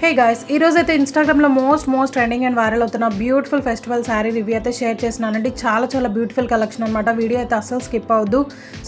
Hey guys, ఈరోజు అయితే ఇన్స్టాగ్రామ్లో మోస్ట్ ట్రెండింగ్ అండ్ వైరల్ అవుతున్న బ్యూటిఫుల్ ఫెస్టివల్ శారీ రివ్యూ అయితే షేర్ చేస్తున్నానండి. చాలా బ్యూటిఫుల్ కలెక్షన్ అనమాట. వీడియో అయితే అస్సలు స్కిప్ అవ్వద్దు.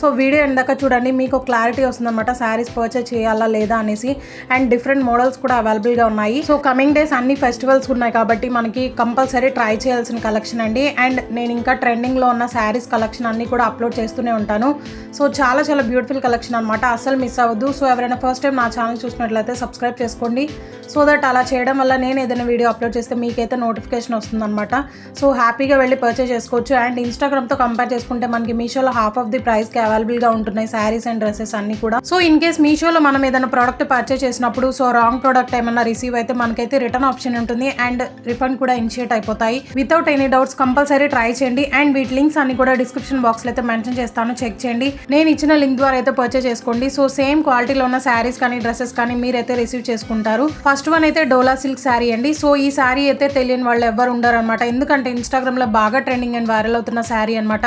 సో వీడియో ఎందాక చూడండి, మీకు క్లారిటీ వస్తుందన్నమాట శారీస్ పర్చేస్ చేయాలా లేదా అనేసి. అండ్ డిఫరెంట్ మోడల్స్ కూడా అవైలబుల్గా ఉన్నాయి. సో కమింగ్ డేస్ అన్ని ఫెస్టివల్స్ ఉన్నాయి కాబట్టి మనకి కంపల్సరీ ట్రై చేయాల్సిన కలెక్షన్ అండి. అండ్ నేను ఇంకా ట్రెండింగ్లో ఉన్న శారీస్ కలెక్షన్ అన్ని కూడా అప్లోడ్ చేస్తూనే ఉంటాను. సో చాలా బ్యూటిఫుల్ కలెక్షన్ అనమాట, అస్సలు మిస్ అవ్వద్దు. సో ఎవరైనా ఫస్ట్ టైం నా ఛానల్ చూసినట్లయితే సబ్స్క్రైబ్ చేసుకోండి. సో దట్ అలా చేయడం వల్ల నేను ఏదైనా వీడియో అప్లోడ్ చేస్తే మీకైతే నోటిఫికేషన్ వస్తుందన్నమాట. సో హ్యాపీగా వెళ్ళి పర్చేస్ చేసుకోవచ్చు. అండ్ ఇన్స్టాగ్రామ్తో కంపేర్ చేసుకుంటే మనకి మీషోలో హాఫ్ ఆఫ్ ది ప్రైస్కి అవైలబుల్గా ఉంటున్నాయి శారీస్ అండ్ డ్రెస్సెస్ అన్ని కూడా. సో ఇన్ కేస్ మీషోలో మనం ఏదైనా ప్రోడక్ట్ పర్చేస్ చేసినప్పుడు సో రాంగ్ ప్రోడక్ట్ ఏమన్నా రిసీవ్ అయితే మనకైతే రిటర్న్ ఆప్షన్ ఉంటుంది అండ్ రిఫండ్ కూడా ఇనిషియేట్ అయిపోతాయి. Without any doubts compulsory try చేయండి. అండ్ వీటి లింక్స్ అన్ని కూడా డిస్క్రిప్షన్ బాక్స్లో అయితే మెన్షన్ చేస్తాను, చెక్ చేయండి. నేను ఇచ్చిన లింక్ ద్వారా అయితే పర్చేస్ చేసుకోండి. సో సేమ్ క్వాలిటీలో ఉన్న శారీస్ కానీ డ్రెస్సెస్ కానీ మీరైతే రిసీవ్ చేసుకుంటారు. ఫస్ట్ వన్ అయితే డోలా సిల్క్ శారీ అండి. సో ఈ శారీ అయితే తెలియని వాళ్ళు ఎవరు ఉండరు అనమాట, ఎందుకంటే ఇన్స్టాగ్రామ్లో బాగా ట్రెండింగ్ అండ్ వైరల్ అవుతున్న శారీ అనమాట.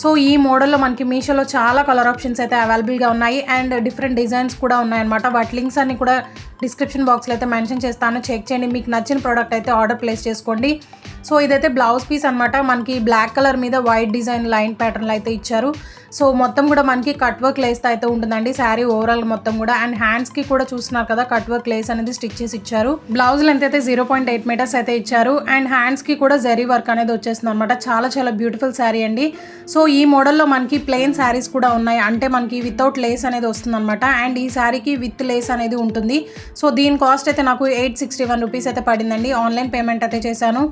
సో ఈ మోడల్లో మనకి మీషోలో చాలా కలర్ ఆప్షన్స్ అయితే అవైలబుల్గా ఉన్నాయి అండ్ డిఫరెంట్ డిజైన్స్ కూడా ఉన్నాయన్నమాట. వాటి లింక్స్ అన్ని కూడా డిస్క్రిప్షన్ బాక్స్లో అయితే మెన్షన్ చేస్తాను, చెక్ చేయండి. మీకు నచ్చిన ప్రోడక్ట్ అయితే ఆర్డర్ ప్లేస్ చేసుకోండి. సో ఇదైతే బ్లౌజ్ పీస్ అనమాట. మనకి బ్లాక్ కలర్ మీద వైట్ డిజైన్ లైన్ ప్యాటర్న్లు అయితే ఇచ్చారు. సో మొత్తం కూడా మనకి కట్ వర్క్ లేస్ అయితే ఉంటుందండి శారీ ఓవరాల్ మొత్తం కూడా. అండ్ హ్యాండ్స్కి కూడా చూస్తున్నారు కదా, కట్ వర్క్ లేస్ అనేది స్టిచ్ చేసి ఇచ్చారు. బ్లౌజ్ లెంత్ అయితే 0.8 మీటర్స్ అయితే ఇచ్చారు. అండ్ హ్యాండ్స్కి కూడా జరీ వర్క్ అనేది వచ్చేస్తుంది అనమాట. చాలా బ్యూటిఫుల్ శారీ అండి. సో ఈ మోడల్లో మనకి ప్లెయిన్ శారీస్ కూడా ఉన్నాయి, అంటే మనకి వితౌట్ లేస్ అనేది వస్తుంది అనమాట. అండ్ ఈ శారీకి విత్ లేస్ అనేది ఉంటుంది. సో దీని కాస్ట్ అయితే నాకు 861 రూపీస్ అయితే పడిందండి. ఆన్లైన్ పేమెంట్ అయితే చేశాను.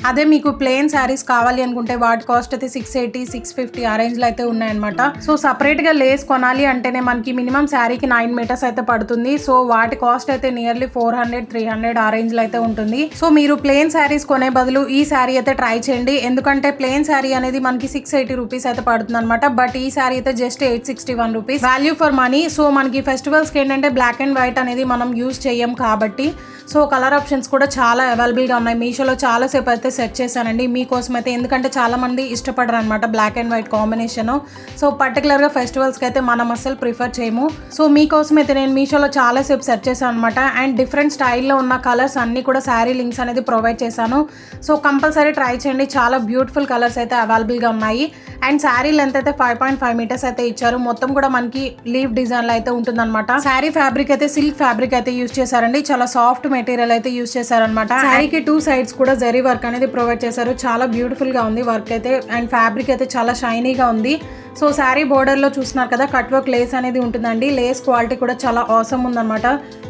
అదే మీకు ప్లెయిన్ శారీస్ కావాలి అనుకుంటే వాటి కాస్ట్ అయితే 680, 650 ఆ రేంజ్లో అయితే ఉన్నాయన్నమాట. సో సపరేట్గా లేస్ కొనాలి అంటేనే మనకి మినిమం శారీకి 9 మీటర్స్ అయితే పడుతుంది. సో వాటి కాస్ట్ అయితే నియర్లీ 400, 300 ఆ రేంజ్లో అయితే ఉంటుంది. సో మీరు ప్లెయిన్ శారీస్ కొనే బదులు ఈ శారీ అయితే ట్రై చేయండి, ఎందుకంటే ప్లెయిన్ శారీ అనేది మనకి 680 రూపీస్ అయితే పడుతుంది అనమాట. బట్ ఈ శారీ అయితే just 861 rupees, value for money. So మనకి ఫెస్టివల్స్కి ఏంటంటే బ్లాక్ అండ్ వైట్ అనేది మనం యూజ్ చేయం కాబట్టి సో కలర్ ఆప్షన్స్ కూడా చాలా అవైలబుల్గా ఉన్నాయి. మీషోలో చాలాసేపు అయితే సెర్చ్ చేశానండి మీకోసం అయితే, ఎందుకంటే చాలా మంది ఇష్టపడరు అనమాట black and white combination. So పర్టికులర్గా ఫెస్టివల్స్కి అయితే మనం అసలు ప్రిఫర్ చేయము. సో మీకోసం అయితే నేను మీషోలో చాలాసేపు సెర్చ్ చేశాను అనమాట. అండ్ డిఫరెంట్ స్టైల్లో ఉన్న కలర్స్ అన్నీ కూడా శారీ లింక్స్ అనేది ప్రొవైడ్ చేశాను. సో కంపల్సరీ ట్రై చేయండి, చాలా బ్యూటిఫుల్ కలర్స్ అయితే అవైలబుల్గా ఉన్నాయి. అండ్ శారీ లెంత్ అయితే 5.5 మీటర్స్ అయితే ఇచ్చారు. మొత్తం కూడా మనకి లీవ్ డిజైన్లో అయితే ఉంటుందన్నమాట. శారీ ఫ్యాబ్రిక్ అయితే సిల్క్ ఫ్యాబ్రిక్ అయితే యూజ్ చేశారండి, చాలా సాఫ్ట్ మెటీరియల్ అయితే యూజ్ చేశారనమాట. శారీకి 2 సైడ్స్ కూడా జరీ వర్క్ అనేది ప్రొవైడ్ చేశారు, చాలా బ్యూటిఫుల్ గా ఉంది వర్క్ అయితే. అండ్ ఫ్యాబ్రిక్ అయితే చాలా షైనీగా ఉంది. సో శారీ బోర్డర్లో చూస్తున్నారు కదా, కట్ వర్క్ లేస్ అనేది ఉంటుందండి. లేస్ క్వాలిటీ కూడా చాలా ఆసమ్ ఉందన్నమాట.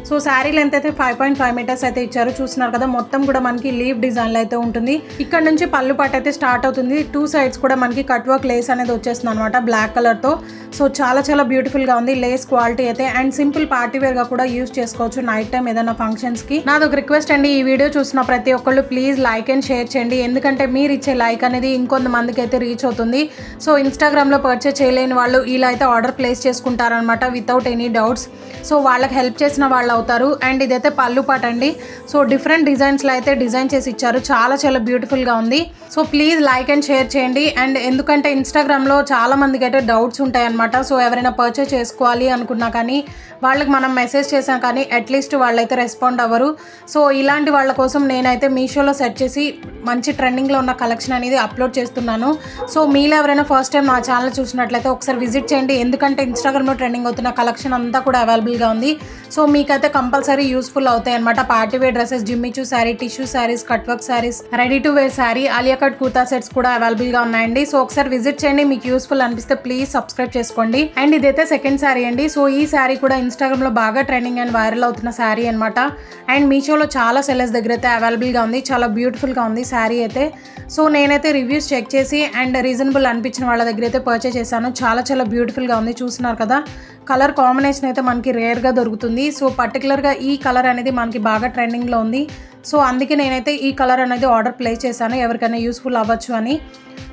సో శారీ లెంత్ అయితే 5.5 మీటర్స్ అయితే ఇచ్చారు. చూస్తున్నారు కదా, మొత్తం కూడా మనకి లీవ్ డిజైన్లో అయితే ఉంటుంది. ఇక్కడ నుంచి పళ్ళు పాట అయితే స్టార్ట్ అవుతుంది. 2 సైడ్స్ కూడా మనకి కట్ వర్క్ లేస్ అనేది వచ్చేస్తుంది అనమాట బ్లాక్ కలర్తో. సో చాలా బ్యూటిఫుల్గా ఉంది లేస్ క్వాలిటీ అయితే. అండ్ సింపుల్ పార్టీ వేర్గా కూడా యూజ్ చేసుకోవచ్చు నైట్ టైం ఏదైనా ఫంక్షన్స్కి. నాదొక రిక్వెస్ట్ అండి, ఈ వీడియో చూసిన ప్రతి ఒక్కళ్ళు ప్లీజ్ లైక్ అండ్ షేర్ చేయండి, ఎందుకంటే మీరు ఇచ్చే లైక్ అనేది ఇంకొంతమందికి అయితే రీచ్ అవుతుంది. సో ఇన్స్టాగ్రామ్లో పర్చేస్ చేయలేని వాళ్ళు ఇలా అయితే ఆర్డర్ ప్లేస్ చేసుకుంటారనమాట వితౌట్ ఎనీ డౌట్స్. సో వాళ్ళకి హెల్ప్ చేసిన వాళ్ళు అవుతారు. అండ్ ఇదైతే పళ్ళు పాట అండి. సో డిఫరెంట్ డిజైన్స్లో అయితే డిజైన్ చేసి ఇచ్చారు, చాలా బ్యూటిఫుల్గా ఉంది. So please like and share చేయండి. అండ్ ఎందుకంటే ఇన్స్టాగ్రామ్లో చాలా మందికి అయితే డౌట్స్ ఉంటాయి అనమాట. సో ఎవరైనా పర్చేస్ చేసుకోవాలి అనుకున్నా కానీ వాళ్ళకి మనం మెసేజ్ చేసాం కానీ అట్లీస్ట్ వాళ్ళైతే రెస్పాండ్ అవ్వరు. సో ఇలాంటి వాళ్ళ కోసం నేనైతే మీషోలో సెర్చ్ చేసి మంచి ట్రెండింగ్లో ఉన్న కలెక్షన్ అనేది అప్లోడ్ చేస్తున్నాను. సో మీలో ఎవరైనా ఫస్ట్ టైం నా ఛానల్ చూసినట్లయితే ఒకసారి విజిట్ చేయండి, ఎందుకంటే ఇన్స్టాగ్రామ్లో ట్రెండింగ్ అవుతున్న కలెక్షన్ అంతా కూడా అవైలబుల్గా ఉంది. సో మీకైతే కంపల్సరీ యూస్ఫుల్ అవుతాయి అనమాట. Party wear dresses, Jimmy Choo sari, tissue saris, cut work saris, ready to wear sari, Alia cut kurta sets కూడా అవైలబుల్గా ఉన్నాయండి. సో ఒకసారి విజిట్ చేయండి, మీకు యూస్ఫుల్ అనిపిస్తే ప్లీజ్ సబ్స్క్రైబ్ చేసుకోండి. అండ్ ఇదైతే సెకండ్ శారీ అండి. సో ఈ శారీ కూడా ఇన్స్టాగ్రామ్లో బాగా ట్రెండింగ్ అండ్ వైరల్ అవుతున్న శారీ అనమాట. అండ్ మీషోలో చాలా సెల్లర్స్ దగ్గర అయితే అవైలబుల్గా ఉంది, చాలా బ్యూటిఫుల్గా ఉంది శారీ అయితే. సో నేనైతే రివ్యూస్ చెక్ చేసి అండ్ రీజనబుల్ అనిపించిన వాళ్ళ దగ్గర అయితే పర్చేస్ చేశాను. చాలా బ్యూటిఫుల్గా ఉంది. చూస్తున్నారు కదా, కలర్ కాంబినేషన్ అయితే మనకి రేర్గా దొరుకుతుంది. సో పర్టికులర్గా ఈ కలర్ అనేది మనకి బాగా ట్రెండింగ్లో ఉంది. సో అందుకే నేనైతే ఈ కలర్ అనేది ఆర్డర్ ప్లేస్ చేశాను, ఎవరికైనా యూస్ఫుల్ అవ్వచ్చు అని.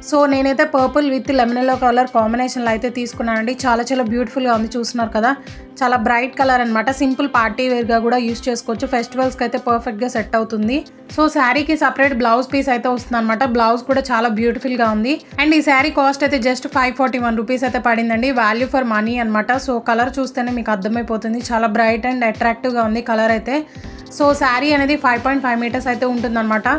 సో నేనైతే purple with lemon yellow colour కాంబినేషన్లో అయితే తీసుకున్నానండి. చాలా బ్యూటిఫుల్గా ఉంది. చూస్తున్నారు కదా, చాలా బ్రైట్ కలర్ అనమాట. సింపుల్ పార్టీ వేర్గా కూడా యూస్ చేసుకోవచ్చు, ఫెస్టివల్స్కి అయితే పర్ఫెక్ట్గా సెట్ అవుతుంది. సో శారీకి సపరేట్ బ్లౌజ్ పీస్ అయితే వస్తుంది అనమాట. బ్లౌజ్ కూడా చాలా బ్యూటిఫుల్గా ఉంది. అండ్ ఈ శారీ కాస్ట్ అయితే జస్ట్ 541 రూపీస్ అయితే పడిందండి, వాల్యూ ఫర్ మనీ అనమాట. సో కలర్ చూస్తేనే మీకు అర్థమైపోతుంది, చాలా బ్రైట్ అండ్ అట్రాక్టివ్గా ఉంది కలర్ అయితే. సో శారీ అనేది 5.5 మీటర్స్ అయితే ఉంటుందన్నమాట.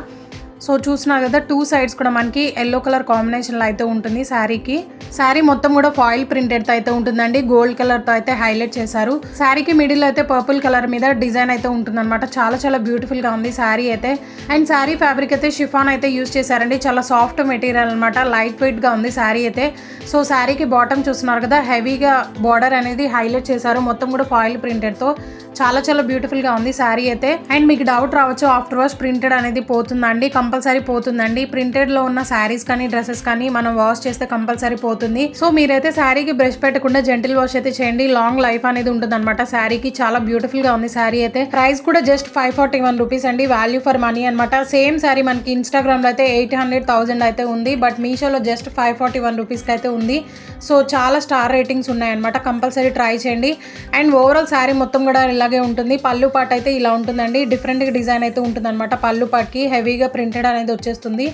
సో చూస్తున్నారు కదా, 2 సైడ్స్ కూడా మనకి ఎల్లో కలర్ కాంబినేషన్లో అయితే ఉంటుంది శారీకి. శారీ మొత్తం కూడా ఫాయిల్ ప్రింటెడ్తో అయితే ఉంటుందండి, గోల్డ్ కలర్తో అయితే హైలైట్ చేశారు. శారీకి మిడిల్ అయితే పర్పుల్ కలర్ మీద డిజైన్ అయితే ఉంటుందన్నమాట. చాలా చాలా బ్యూటిఫుల్గా ఉంది శారీ అయితే. అండ్ శారీ ఫ్యాబ్రిక్ అయితే షిఫాన్ అయితే యూజ్ చేశారండి, చాలా సాఫ్ట్ మెటీరియల్ అనమాట, లైట్ వెయిట్గా ఉంది శారీ అయితే. సో శారీకి బాటమ్ చూస్తున్నారు కదా, హెవీగా బార్డర్ అనేది హైలైట్ చేశారు, మొత్తం కూడా ఫాయిల్ ప్రింటెడ్తో. చాలా చాలా బ్యూటిఫుల్గా ఉంది శారీ అయితే. అండ్ మీకు డౌట్ రావచ్చు, ఆఫ్టర్ వాష్ ప్రింటెడ్ అనేది పోతుందండి? కంపల్సరీ పోతుందండి. ప్రింటెడ్లో ఉన్న శారీస్ కానీ డ్రెస్సెస్ కానీ మనం వాష్ చేస్తే కంపల్సరీ పోతుంది. సో మీరైతే శారీకి బ్రష్ పెట్టకుండా జెంటిల్ వాష్ అయితే చేయండి, లాంగ్ లైఫ్ అనేది ఉంటుంది అనమాట శారీకి. చాలా బ్యూటిఫుల్గా ఉంది శారీ అయితే. ప్రైస్ కూడా జస్ట్ 541 రూపీస్ అండి, వాల్యూ ఫర్ మనీ అనమాట. సేమ్ శారీ మనకి ఇన్స్టాగ్రామ్లో అయితే 800,000 అయితే ఉంది, బట్ మీషోలో జస్ట్ 541 రూపీస్కి అయితే ఉంది. సో చాలా స్టార్ రేటింగ్స్ ఉన్నాయన్నమాట, కంపల్సరీ ట్రై చేయండి. అండ్ ఓవరాల్ శారీ మొత్తం కూడా ఇలాగే ఉంటుంది. పళ్ళు పాట్ అయితే ఇలా ఉంటుందండి, డిఫరెంట్గా డిజైన్ అయితే ఉంటుంది అనమాట. పళ్ళు పాట్కి హెవీగా ప్రింటెడ్ అనేది వచ్చేస్తుంది.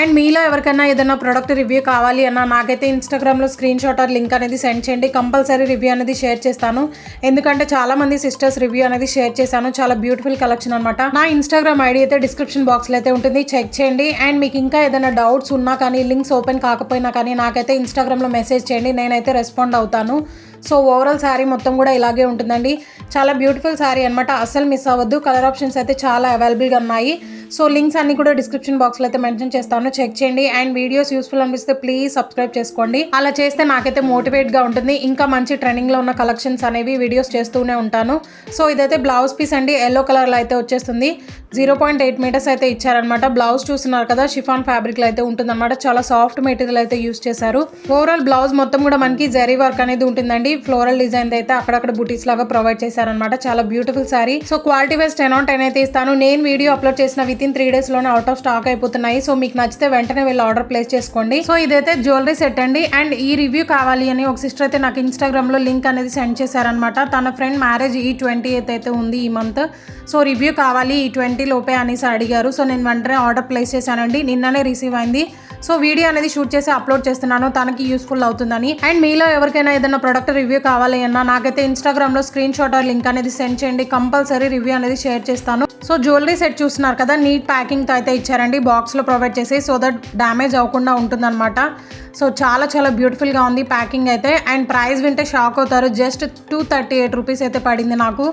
అండ్ మీలో ఎవరికైనా ఏదైనా ప్రోడక్ట్ రివ్యూ కావాలి అన్నా నాకైతే ఇన్స్టాగ్రామ్లో స్క్రీన్ షాట్ ఆర్ లింక్ అనేది సెండ్ చేయండి, కంపల్సరీ రివ్యూ అనేది షేర్ చేస్తాను. ఎందుకంటే చాలామంది సిస్టర్స్ రివ్యూ అనేది షేర్ చేశాను, చాలా బ్యూటిఫుల్ కలెక్షన్ అనమాట. నా ఇన్స్టాగ్రామ్ ఐడి అయితే డిస్క్రిప్షన్ బాక్స్లో అయితే ఉంటుంది, చెక్ చేయండి. అండ్ మీకు ఇంకా ఏదైనా డౌట్స్ ఉన్నా కానీ, లింక్స్ ఓపెన్ కాకపోయినా కానీ నాకైతే ఇన్స్టాగ్రామ్లో మెసేజ్ చేయండి, నేనైతే రెస్పాండ్ అవుతాను. సో ఓవరాల్ శారీ మొత్తం కూడా ఇలాగే ఉంటుందండి, చాలా బ్యూటిఫుల్ శారీ అనమాట, అస్సలు మిస్ అవ్వద్దు. కలర్ ఆప్షన్స్ అయితే చాలా అవైలబుల్గా ఉన్నాయి. సో లింక్స్ అన్ని కూడా డిస్క్రిప్షన్ బాక్స్లో అయితే మెన్షన్ చేస్తాను, చెక్ చేయండి. అండ్ వీడియోస్ యూస్ఫుల్ అనిపిస్తే ప్లీజ్ సబ్స్క్రైబ్ చేసుకోండి, అలా చేస్తే నాకైతే మోటివేట్గా ఉంటుంది, ఇంకా మంచి ట్రెండింగ్లో ఉన్న కలెక్షన్స్ అనేవి వీడియోస్ చేస్తూనే ఉంటాను. సో ఇదైతే బ్లౌజ్ పీస్ అండి, ఎల్లో కలర్లో అయితే వచ్చేస్తుంది. 0.8 మీటర్స్ అయితే ఇచ్చారనమాట. బ్లౌజ్ చూస్తున్నారు కదా, షిఫాన్ ఫ్యాబ్రిక్లో అయితే ఉంటుందన్నమాట, చాలా సాఫ్ట్ మెటీరియల్ అయితే యూస్ చేశారు. ఓవరాల్ బ్లౌజ్ మొత్తం కూడా మనకి జరీ వర్క్ అనేది ఉంటుందండి, ఫ్లోరల్ డిజైన్ అయితే అక్కడక్కడ బుటీస్ లాగా ప్రొవైడ్ చేశారనమాట. చాలా beautiful sari. So quality wise 10/10 అయితే ఇస్తాను. నేను వీడియో అప్లోడ్ చేసిన వితిన్ 3 days లోనే అవుట్ ఆఫ్ స్టాక్ అయిపోతున్నాయి. సో మీకు నచ్చితే వెంటనే వెళ్ళి ఆర్డర్ ప్లేస్ చేసుకోండి. సో ఇదైతే జ్యువెలరీ సెట్ అండి. అండ్ ఈ రివ్యూ కావాలి అని ఒక సిస్టర్ అయితే నాకు ఇన్స్టాగ్రామ్ లో లింక్ అనేది సెండ్ చేశారనమాట. తన ఫ్రెండ్ మ్యారేజ్ ఈ 28th అయితే ఉంది ఈ మంత్. సో రివ్యూ కావాలి ఈ 20 లోపే అనేసి అడిగారు. సో నేను వెంటనే ఆర్డర్ ప్లేస్ చేశానండి, నిన్ననే రిసీవ్ అయింది. సో వీడియో అనేది షూట్ చేసి అప్లోడ్ చేస్తున్నాను, తనకి యూస్ఫుల్ అవుతుందని. అండ్ మీలో ఎవరికైనా ఏదైనా ప్రొడక్ట్ రివ్యూ కావాలి అన్నా నాకైతే ఇన్స్టాగ్రామ్లో స్క్రీన్ షాట్ ఆర్ లింక్ అనేది సెండ్ చేయండి, కంపల్సరీ రివ్యూ అనేది షేర్ చేస్తాను. సో జ్యువెలరీ సెట్ చూస్తున్నారు కదా, నీట్ ప్యాకింగ్తో అయితే ఇచ్చారండి, బాక్స్లో ప్రొవైడ్ చేసి, సో దట్ డ్యామేజ్ అవ్వకుండా ఉంటుందన్నమాట. సో చాలా చాలా బ్యూటిఫుల్గా ఉంది ప్యాకింగ్ అయితే. అండ్ ప్రైస్ వింటే షాక్ అవుతారు, జస్ట్ 238 రూపీస్ అయితే పడింది నాకు.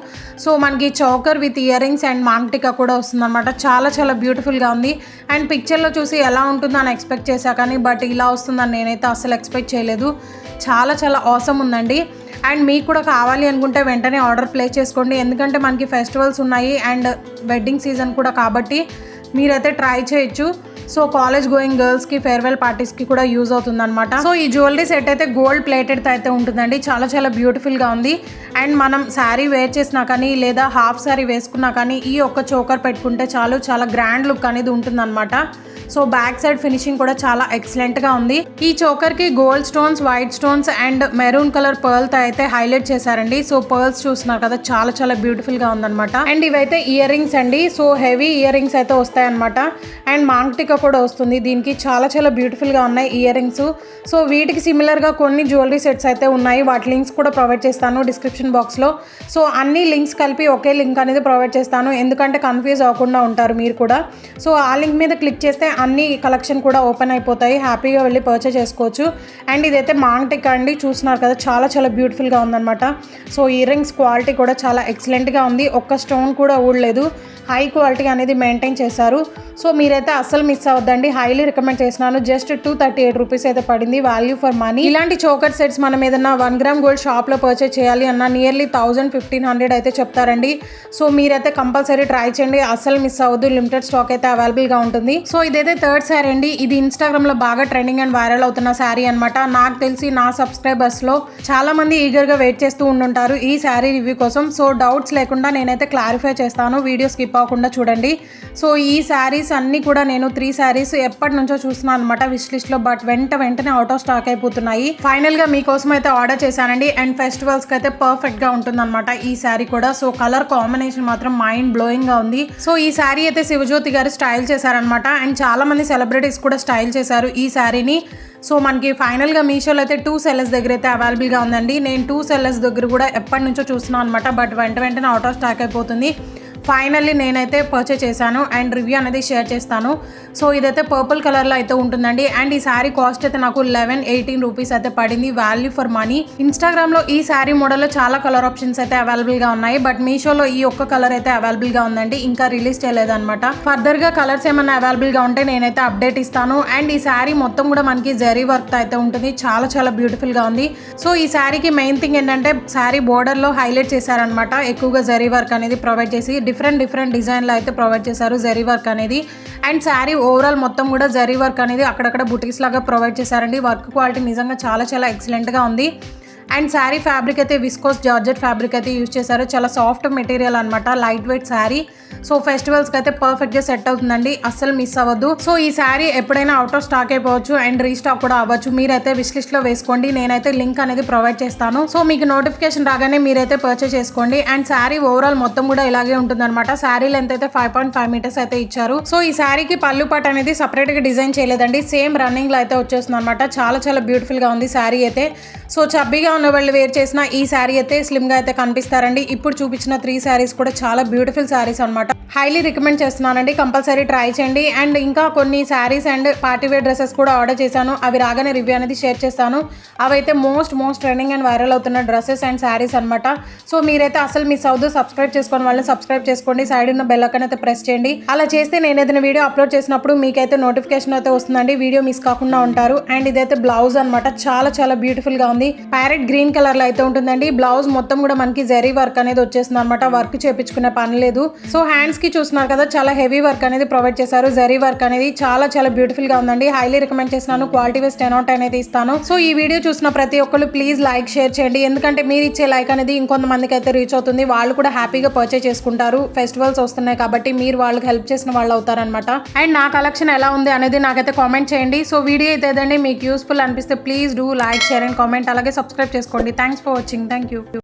సో మనకి choker with ear rings and maang tikka కూడా వస్తుందన్నమాట. చాలా చాలా బ్యూటిఫుల్గా ఉంది. అండ్ పిక్చర్లో చూసి ఎలా ఉంటుందో అని ఎక్స్పెక్ట్ చేశా కానీ, బట్ ఇలా వస్తుందని నేనైతే అసలు ఎక్స్పెక్ట్ చేయలేదు. చాలా చాలా ఆసమ్ ఉందండి. అండ్ మీకు కూడా కావాలి అనుకుంటే వెంటనే ఆర్డర్ ప్లేస్ చేసుకోండి, ఎందుకంటే మనకి ఫెస్టివల్స్ ఉన్నాయి అండ్ వెడ్డింగ్ సీజన్ కూడా కాబట్టి మీరైతే ట్రై చేయొచ్చు. సో కాలేజ్ గోయింగ్ గర్ల్స్కి ఫేర్వెల్ పార్టీస్కి కూడా యూజ్ అవుతుంది అనమాట. సో ఈ జ్యువెలరీ సెట్ అయితే గోల్డ్ ప్లేటెడ్తో అయితే ఉంటుందండి, చాలా చాలా బ్యూటిఫుల్గా ఉంది. అండ్ మనం శారీ వేర్ చేసినా కానీ లేదా హాఫ్ శారీ వేసుకున్నా కానీ ఈ ఒక్క చోకర్ పెట్టుకుంటే చాలు, చాలా గ్రాండ్ లుక్ అనేది ఉంటుందన్నమాట. సో బ్యాక్ సైడ్ ఫినిషింగ్ కూడా చాలా ఎక్సలెంట్గా ఉంది. ఈ చోకర్కి gold stones, white stones and maroon colour పర్ల్తో అయితే హైలైట్ చేశారండి. సో పర్ల్స్ చూస్తున్నారు కదా, చాలా చాలా బ్యూటిఫుల్గా ఉందన్నమాట. అండ్ ఇవైతే ఇయర్ రింగ్స్ అండి, సో హెవీ ఇయర్ రింగ్స్ అయితే వస్తాయన్నమాట. అండ్ మాంగ్టికా కూడా వస్తుంది దీనికి, చాలా చాలా బ్యూటిఫుల్గా ఉన్నాయి ఇయర్ రింగ్స్. సో వీటికి సిమిలర్గా కొన్ని జ్యువెలరీ సెట్స్ అయితే ఉన్నాయి, వాటి లింక్స్ కూడా ప్రొవైడ్ చేస్తాను డిస్క్రిప్షన్ బాక్స్లో. సో అన్ని లింక్స్ కలిపి ఒకే లింక్ అనేది ప్రొవైడ్ చేస్తాను, ఎందుకంటే కన్ఫ్యూజ్ అవ్వకుండా ఉంటారు మీరు కూడా. సో ఆ లింక్ మీద క్లిక్ చేస్తే అన్ని కలెక్షన్ కూడా ఓపెన్ అయిపోతాయి, హ్యాపీగా వెళ్ళి పర్చేస్ చేసుకోవచ్చు. అండ్ ఇదైతే మాంగ్టికా అండి, చూస్తున్నారు కదా, చాలా చాలా బ్యూటిఫుల్గా ఉందన్నమాట. సో ఇయర్ రింగ్స్ క్వాలిటీ కూడా చాలా ఎక్సలెంట్గా ఉంది, ఒక్క స్టోన్ కూడా ఊడలేదు, హై క్వాలిటీ అనేది మెయింటైన్ చేశారు. సో మీరైతే అస్సలు మిస్ అవ్వద్దండి, హైలీ రికమెండ్ చేస్తున్నాను. జస్ట్ 238 రూపీస్ అయితే పడింది, వాల్యూ ఫర్ మనీ. ఇలాంటి చోకర్ సెట్స్ మనం ఏదన్నా 1 గ్రామ్ గోల్డ్ షాప్లో పర్చేస్ చేయాలి అన్న నియర్లీ 1000-1500 అయితే చెప్తారండి. సో మీరైతే కంపల్సరీ ట్రై చేయండి, అస్సలు మిస్ అవ్వద్దు, లిమిటెడ్ స్టాక్ అయితే అవైలబుల్గా ఉంటుంది. సో ఇదైతే థర్డ్ శారీ అండి, ఇది ఇన్స్టాగ్రామ్లో బాగా ట్రెండింగ్ అండ్ వైరల్ అవుతున్న శారీ అనమాట. నాకు తెలిసి నా సబ్స్క్రైబర్స్లో చాలా మంది ఈగర్గా వెయిట్ చేస్తూ ఉంటుంటారు ఈ శారీ రివ్యూ కోసం. సో డౌట్స్ లేకుండా నేనైతే క్లారిఫై చేస్తాను, వీడియో స్కిప్ అవ్వకుండా చూడండి. సో ఈ శారీస్ అన్నీ కూడా నేను 3 శారీస్ ఎప్పటి నుంచో చూస్తున్నాను అనమాట విష్ లిస్ట్లో, బట్ వెంటనే అవుట్ ఆఫ్ స్టాక్ అయిపోతున్నాయి. ఫైనల్గా మీకోసం అయితే ఆర్డర్ చేశానండి. అండ్ ఫెస్టివల్స్కి అయితే పర్ఫెక్ట్గా ఉంటుంది అనమాట ఈ శారీ కూడా. సో కలర్ కాంబినేషన్ మాత్రం మైండ్ బ్లోయింగ్గా ఉంది. సో ఈ శారీ అయితే శివజ్యోతి గారు స్టైల్ చేశారనమాట. అండ్ చాలా మంది సెలబ్రిటీస్ కూడా స్టైల్ చేశారు ఈ శారీని. సో మనకి ఫైనల్గా మీషోలో అయితే 2 సెల్లర్స్ దగ్గర అయితే అవైలబుల్గా ఉందండి. నేను 2 సెల్లర్స్ దగ్గర కూడా ఎప్పటి నుంచో చూస్తున్నాను అనమాట. బట్ వెంటనే అవుట్ ఆఫ్ స్టాక్ అయిపోతుంది. ఫైనల్లీ నేనైతే పర్చేస్ చేశాను అండ్ రివ్యూ అనేది షేర్ చేస్తాను. సో ఇదైతే పర్పుల్ కలర్లో అయితే ఉంటుందండి. అండ్ ఈ శారీ కాస్ట్ అయితే నాకు 11-18 రూపీస్ అయితే పడింది, వాల్యూ ఫర్ మనీ. ఇన్స్టాగ్రామ్లో ఈ శారీ మోడల్లో చాలా కలర్ ఆప్షన్స్ అయితే అవైలబుల్గా ఉన్నాయి. బట్ మీషోలో ఈ ఒక్క కలర్ అయితే అవైలబుల్గా ఉందండి, ఇంకా రిలీజ్ చేయలేదన్నమాట. ఫర్దర్గా కలర్స్ ఏమైనా అవైలబుల్గా ఉంటే నేనైతే అప్డేట్ ఇస్తాను. అండ్ ఈ శారీ మొత్తం కూడా మనకి జరీ వర్క్ అయితే ఉంటుంది, చాలా బ్యూటిఫుల్గా ఉంది. సో ఈ శారీకి మెయిన్ థింగ్ ఏంటంటే శారీ బోర్డర్లో హైలైట్ చేశారనమాట, ఎక్కువగా జరీ వర్క్ అనేది ప్రొవైడ్ చేసి డిఫరెంట్ డిజైన్లో అయితే ప్రొవైడ్ చేశారు జరీ వర్క్ అనేది. అండ్ శారీ ఓవరాల్ మొత్తం కూడా జరీ వర్క్ అనేది అక్కడక్కడ బుటీస్ లాగా ప్రొవైడ్ చేశారండి. వర్క్ క్వాలిటీ నిజంగా చాలా ఎక్సలెంట్గా ఉంది. అండ్ శారీ ఫ్యాబ్రిక్ అయితే విస్కోస్ జార్జెట్ ఫ్యాబ్రిక్ అయితే యూజ్ చేశారు, చాలా సాఫ్ట్ మెటీరియల్ అనమాట, లైట్ వెయిట్ శారీ. సో ఫెస్టివల్స్కి అయితే పర్ఫెక్ట్గా సెట్ అవుతుందండి, అస్సలు మిస్ అవ్వద్దు. సో ఈ శారీ ఎప్పుడైనా అవుట్ ఆఫ్ స్టాక్ అయిపోవచ్చు అండ్ రీస్టాక్ కూడా అవ్వచ్చు. మీరైతే విష్ లిస్ట్లో వేసుకోండి, నేనైతే లింక్ అనేది ప్రొవైడ్ చేస్తాను. సో మీకు నోటిఫికేషన్ రాగానే మీరైతే పర్చేస్ చేసుకోండి. అండ్ శారీ ఓవరాల్ మొత్తం కూడా ఇలాగే ఉంటుందన్నమాట. శారీ లెంత్ అయితే 5.5 మీటర్స్ అయితే ఇచ్చారు. సో ఈ శారీకి పళ్ళు పాట అనేది సపరేట్గా డిజైన్ చేయలేదండి, సేమ్ రన్నింగ్లో అయితే వచ్చేస్తుంది అనమాట. చాలా బ్యూటిఫుల్గా ఉంది శారీ అయితే. సో చబ్బీగా ఉన్న వాళ్ళు వేర్ చేసిన ఈ శారీ అయితే స్లిమ్గా అయితే కనిపిస్తారండి. ఇప్పుడు చూపించిన 3 శారీస్ కూడా చాలా బ్యూటిఫుల్ శారీస్ అనమాట, హైలీ రికమెండ్ చేస్తున్నానండి, కంపల్సరీ ట్రై చేయండి. అండ్ ఇంకా కొన్ని శారీస్ అండ్ పార్టీవేర్ డ్రెస్సెస్ కూడా ఆర్డర్ చేశాను, అవి రాగానే రివ్యూ అనేది షేర్ చేస్తాను. అవైతే మోస్ట్ ట్రెండింగ్ అండ్ వైరల్ అవుతున్న డ్రెస్సెస్ అండ్ శారీస్ అనమాట. సో మీరైతే అసలు మిస్ అవ్వద్దు, సబ్స్క్రైబ్ చేసుకొని వాళ్ళని సబ్స్క్రైబ్ చేసుకోండి, సైడ్ ఉన్న బెల్ ఐకాన్ అయితే ప్రెస్ చేయండి. అలా చేస్తే నేను ఏదైనా వీడియో అప్లోడ్ చేసినప్పుడు మీకైతే నోటిఫికేషన్ అయితే వస్తుందండి, వీడియో మిస్ కాకుండా ఉంటారు. అండ్ ఇదైతే బ్లౌజ్ అనమాట, చాలా బ్యూటిఫుల్గా ఉంది, ప్యారెట్ గ్రీన్ కలర్ లో అయితే ఉంటుందండి. బ్లౌజ్ మొత్తం కూడా మనకి జరీ వర్క్ అనేది వచ్చేస్తుంది అనమాట, వర్క్ చేపించుకునే పని లేదు. సో హ్యాండ్స్ కి చూస్తున్నారు కదా, చాలా హెవీ వర్క్ అనేది ప్రొవైడ్ చేశారు, జరీ వర్క్ అనేది చాలా బ్యూటిఫుల్ గా ఉందండి, హైలీ రికమెండ్ చేస్తున్నాను. క్వాలిటీ వైస్ 10/10 అయితే ఇస్తాను. సో ఈ వీడియో చూసిన ప్రతి ఒక్కరు ప్లీజ్ లైక్ షేర్ చేయండి, ఎందుకంటే మీరు ఇచ్చే లైక్ అనేది ఇంకొంతమందికి అయితే రీచ్ అవుతుంది, వాళ్ళు కూడా హ్యాపీగా పర్చేస్ చేసుకుంటారు. ఫెస్టివల్స్ వస్తున్నాయి కాబట్టి మీరు వాళ్ళకి హెల్ప్ చేసిన వాళ్ళు అవుతారనమాట. అండ్ నా కలెక్షన్ ఎలా ఉంది అనేది నాకైతే కామెంట్ చేయండి. సో వీడియో అయితే ఏదండి మీకు యూస్ఫుల్ అనిపిస్తే please do like share and comment, అలాగే సబ్స్క్రైబ్ చేసుకోండి. Thanks for watching. Thank you.